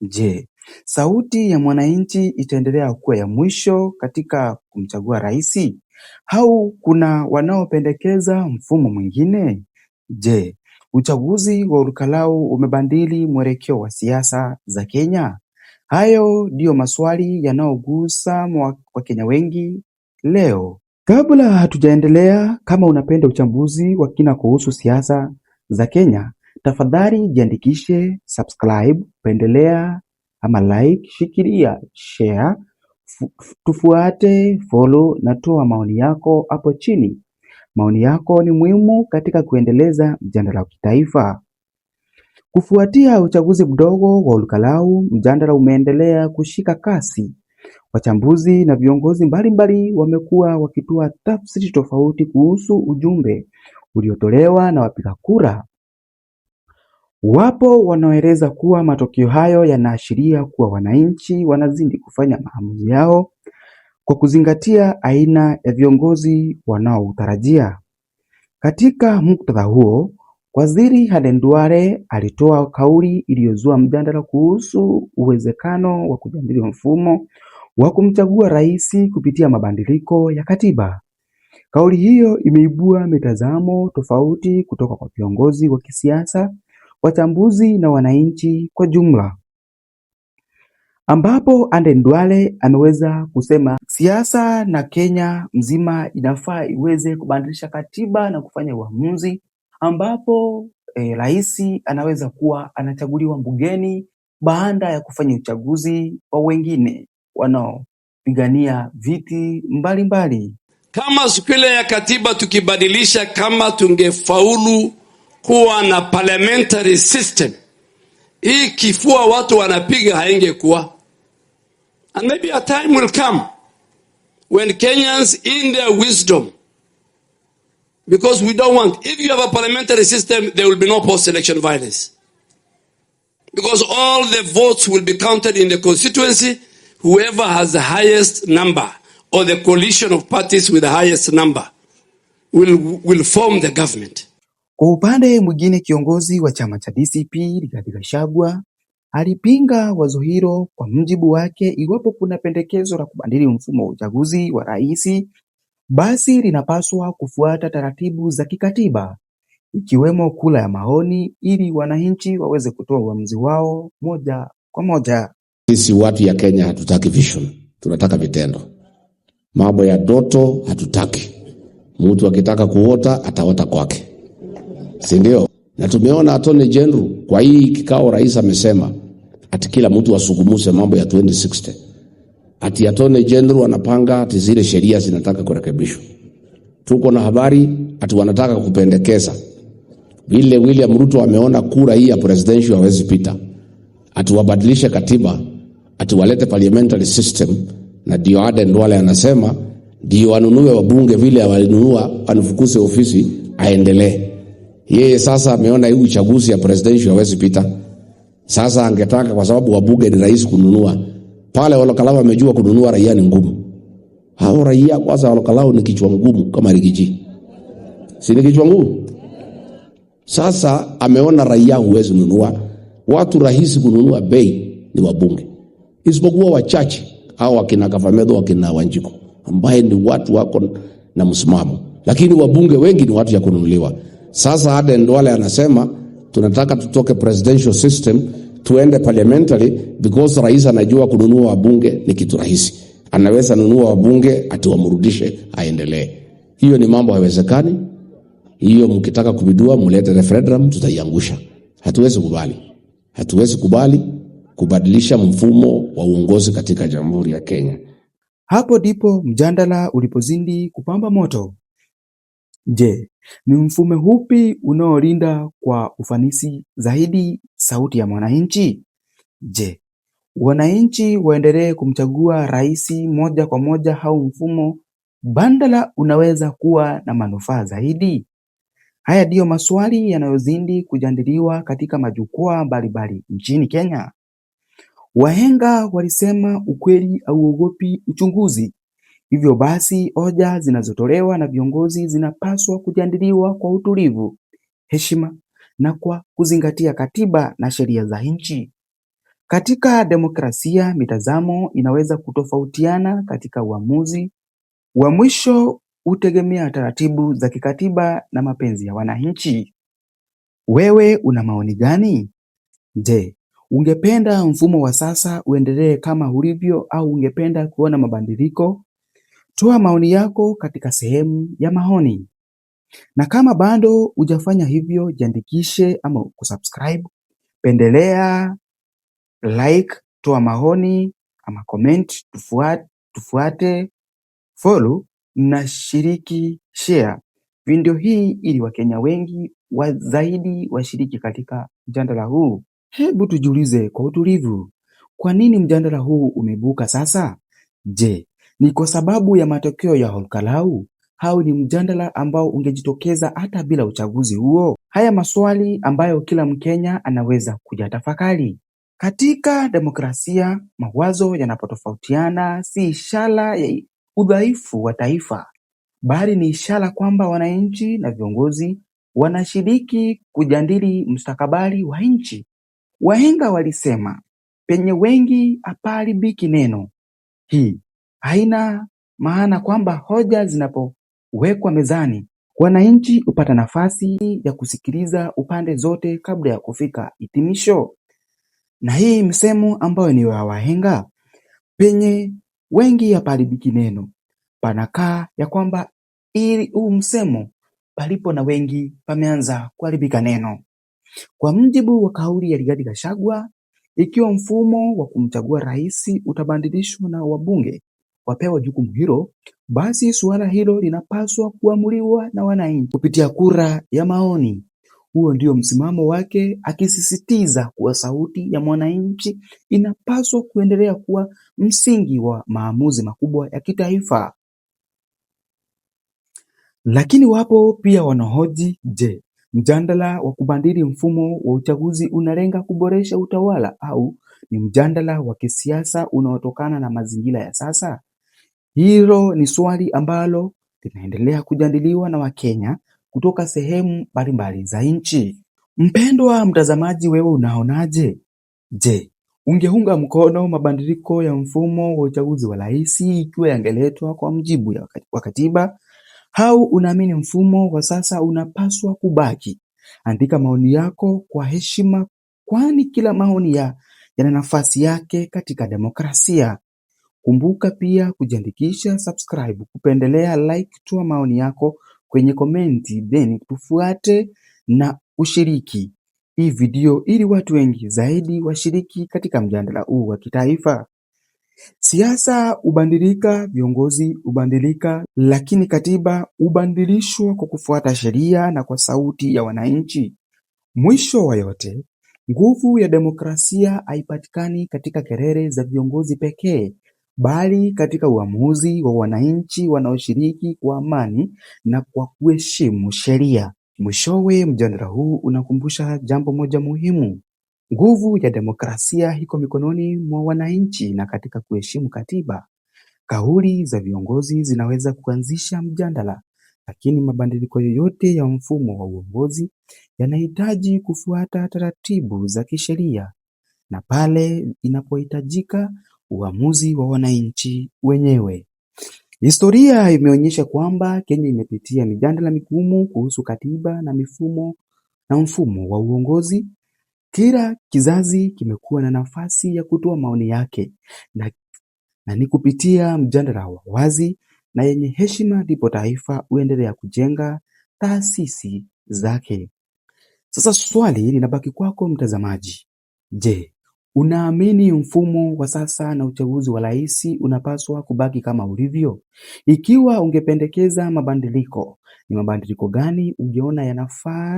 Je, sauti ya mwananchi itaendelea kuwa ya mwisho katika kumchagua rais? Au kuna wanaopendekeza mfumo mwingine? Je, uchaguzi wa Olkalau umebadili mwelekeo wa siasa za Kenya? Hayo ndiyo maswali yanayogusa Wakenya wengi leo. Kabla hatujaendelea, kama unapenda uchambuzi wa kina kuhusu siasa za Kenya, tafadhali jiandikishe, subscribe, pendelea ama like, shikilia, share, tufuate, follow na toa maoni yako hapo chini. Maoni yako ni muhimu katika kuendeleza mjadala wa kitaifa. Kufuatia uchaguzi mdogo wa Olkalau, mjadala umeendelea kushika kasi. Wachambuzi na viongozi mbalimbali wamekuwa wakitoa tafsiri tofauti kuhusu ujumbe uliotolewa na wapiga kura. Wapo wanaoeleza kuwa matokeo hayo yanaashiria kuwa wananchi wanazidi kufanya maamuzi yao kwa kuzingatia aina ya viongozi wanaotarajia. Katika muktadha huo, Waziri Aden Duale alitoa kauli iliyozua mjadala kuhusu uwezekano wa kujadili mfumo wa kumchagua rais kupitia mabadiliko ya katiba. Kauli hiyo imeibua mitazamo tofauti kutoka kwa viongozi wa kisiasa, wachambuzi na wananchi kwa jumla, ambapo Aden Duale ameweza kusema siasa na Kenya mzima inafaa iweze kubadilisha katiba na kufanya uamuzi ambapo rais anaweza kuwa anachaguliwa bungeni baada ya kufanya uchaguzi wa wengine wanaopigania viti mbalimbali. Kama siku ile ya katiba tukibadilisha, kama tungefaulu kuwa na parliamentary system, hii kifua watu wanapiga haingekuwa. And maybe a time will come when Kenyans in their wisdom, because we don't want, if you have a parliamentary system, there will be no post-election violence. Because all the votes will be counted in the constituency, whoever has the highest number, or the coalition of parties with the highest number, will form the government. Kwa upande mwingine, kiongozi wa chama cha DCP Rigathi Gachagua alipinga wazo hilo. Kwa mjibu wake, iwapo kuna pendekezo la kubadili mfumo wa uchaguzi wa rais, basi linapaswa kufuata taratibu za kikatiba, ikiwemo kura ya maoni, ili wananchi waweze kutoa uamuzi wao moja kwa moja. Sisi watu ya Kenya hatutaki vision, tunataka vitendo. Mambo ya ndoto hatutaki. Mtu akitaka kuota ataota kwake, si ndio? Na tumeona Attorney General kwa hii kikao, rais amesema ati kila mtu asungumuse mambo ya 2060. Ati Attorney General anapanga ati zile sheria zinataka kurekebishwa. Tuko na habari ati wanataka kupendekeza vile William Ruto ameona kura hii ya presidential hawezi pita, ati wabadilishe katiba, ati walete parliamentary system, na ndio Aden Duale anasema ndio wanunue wabunge vile walinunua wanifukuze ofisi aendelee. Yeye sasa ameona hii uchaguzi ya presidential hawezi pita. Sasa angetaka, kwa sababu wabunge ni rais kununua. Pale Olkalau amejua kununua raia ni ngumu. Hao raia kwanza Olkalau ni kichwa ngumu kama Rigiji. Si ni kichwa ngumu? Sasa ameona raia huwezi nunua. Watu rahisi kununua bei ni wabunge. Isipokuwa wachache hao wakina Kakamega, wakina Wanjiku, ambaye ni watu wako na msimamo. Lakini wabunge wengi ni watu ya kununuliwa. Sasa Aden Duale anasema tunataka tutoke presidential system tuende parliamentary, because rais anajua kununua wabunge ni kitu rahisi. Anaweza nunua wabunge atuwamrudishe aendelee. Hiyo ni mambo haiwezekani. Hiyo mkitaka kubidua mulete referendum, tutaiangusha. Hatuwezi kubali. Hatuwezi kubali kubadilisha mfumo wa uongozi katika Jamhuri ya Kenya. Hapo ndipo mjadala ulipozidi kupamba moto. Je, ni mfumo upi unaolinda kwa ufanisi zaidi sauti ya mwananchi? Je, wananchi waendelee kumchagua rais moja kwa moja au mfumo bandala unaweza kuwa na manufaa zaidi? Haya ndiyo maswali yanayozidi kujadiliwa katika majukwaa mbalimbali nchini Kenya. Wahenga walisema ukweli hauogopi uchunguzi. Hivyo basi, hoja zinazotolewa na viongozi zinapaswa kujadiliwa kwa utulivu, heshima na kwa kuzingatia katiba na sheria za nchi. Katika demokrasia, mitazamo inaweza kutofautiana katika uamuzi wa mwisho hutegemea taratibu za kikatiba na mapenzi ya wananchi. Wewe una maoni gani? Je, ungependa mfumo wa sasa uendelee kama ulivyo au ungependa kuona mabadiliko? Toa maoni yako katika sehemu ya maoni. Na kama bado hujafanya hivyo, jiandikishe ama kusubscribe, pendelea, like, toa maoni ama comment, tufuate, follow na shiriki, share video hii ili Wakenya wengi zaidi washiriki katika mjadala huu. Hebu tujiulize kwa utulivu, kwa nini mjadala huu umeibuka sasa? Je, ni kwa sababu ya matokeo ya Olkalau au ni mjadala ambao ungejitokeza hata bila uchaguzi huo? Haya maswali ambayo kila Mkenya anaweza kuyatafakari. Katika demokrasia, mawazo yanapotofautiana si ishara ya udhaifu wa taifa, bali ni ishara kwamba wananchi na viongozi wanashiriki kujadili mustakabali wa nchi. Wahenga walisema, penye wengi hapaharibiki neno. Hii haina maana kwamba hoja zinapowekwa mezani, wananchi hupata nafasi ya kusikiliza upande zote kabla ya kufika hitimisho. Na hii msemo ambayo ni wa wahenga, penye wengi hapaharibiki neno, panakaa ya kwamba ili huu msemo, palipo na wengi pameanza kuharibika neno. Kwa mujibu wa kauli ya Rigathi Gachagua, ikiwa mfumo wa kumchagua rais utabadilishwa na wabunge wapewa jukumu hilo, basi suala hilo linapaswa kuamuliwa na wananchi kupitia kura ya maoni. Huo ndio msimamo wake, akisisitiza kuwa sauti ya mwananchi inapaswa kuendelea kuwa msingi wa maamuzi makubwa ya kitaifa. Lakini wapo pia wanahoji, je, mjadala wa kubadili mfumo wa uchaguzi unalenga kuboresha utawala au ni mjadala wa kisiasa unaotokana na mazingira ya sasa? Hilo ni swali ambalo linaendelea kujadiliwa na Wakenya kutoka sehemu mbalimbali za nchi. Mpendwa mtazamaji, wewe unaonaje? Je, ungeunga mkono mabadiliko ya mfumo wa uchaguzi wa rais ikiwa yangeletwa kwa mujibu wa katiba, au unaamini mfumo wa sasa unapaswa kubaki? Andika maoni yako kwa heshima, kwani kila maoni yana nafasi yake katika demokrasia. Kumbuka pia kujiandikisha, subscribe, kupendelea, like, toa maoni yako kwenye komenti, then tufuate na ushiriki hii video ili watu wengi zaidi washiriki katika mjadala huu wa kitaifa. Siasa hubadilika, viongozi hubadilika, lakini katiba hubadilishwa kwa kufuata sheria na kwa sauti ya wananchi. Mwisho wa yote, nguvu ya demokrasia haipatikani katika kelele za viongozi pekee, bali katika uamuzi wa wananchi wanaoshiriki kwa amani na kwa kuheshimu sheria. Mwishowe, mjadala huu unakumbusha jambo moja muhimu: nguvu ya demokrasia iko mikononi mwa wananchi na katika kuheshimu katiba. Kauli za viongozi zinaweza kuanzisha mjadala, lakini mabadiliko yoyote ya mfumo wa uongozi yanahitaji kufuata taratibu za kisheria na pale inapohitajika uamuzi wa wananchi wenyewe. Historia imeonyesha kwamba Kenya imepitia mijadala migumu kuhusu katiba na mfumo wa uongozi. Kila kizazi kimekuwa na nafasi ya kutoa maoni yake na ni kupitia mjadala wa wazi na yenye heshima ndipo taifa huendelea kujenga taasisi zake. Sasa swali linabaki kwako mtazamaji. Je, unaamini mfumo wa sasa na uchaguzi wa rais unapaswa kubaki kama ulivyo? Ikiwa ungependekeza mabadiliko, ni mabadiliko gani ungeona yanafaa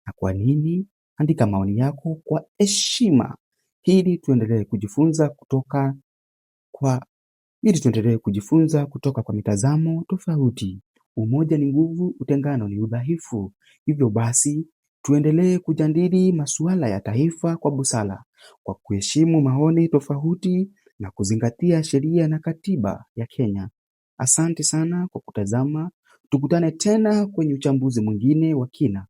na kwa nini? Andika maoni yako kwa heshima ili tuendelee kujifunza kutoka kwa mitazamo tofauti. Umoja ni nguvu, utengano ni udhaifu. Hivyo basi, tuendelee kujadili masuala ya taifa kwa busara, kwa kuheshimu maoni tofauti na kuzingatia sheria na katiba ya Kenya. Asante sana kwa kutazama. Tukutane tena kwenye uchambuzi mwingine wa kina.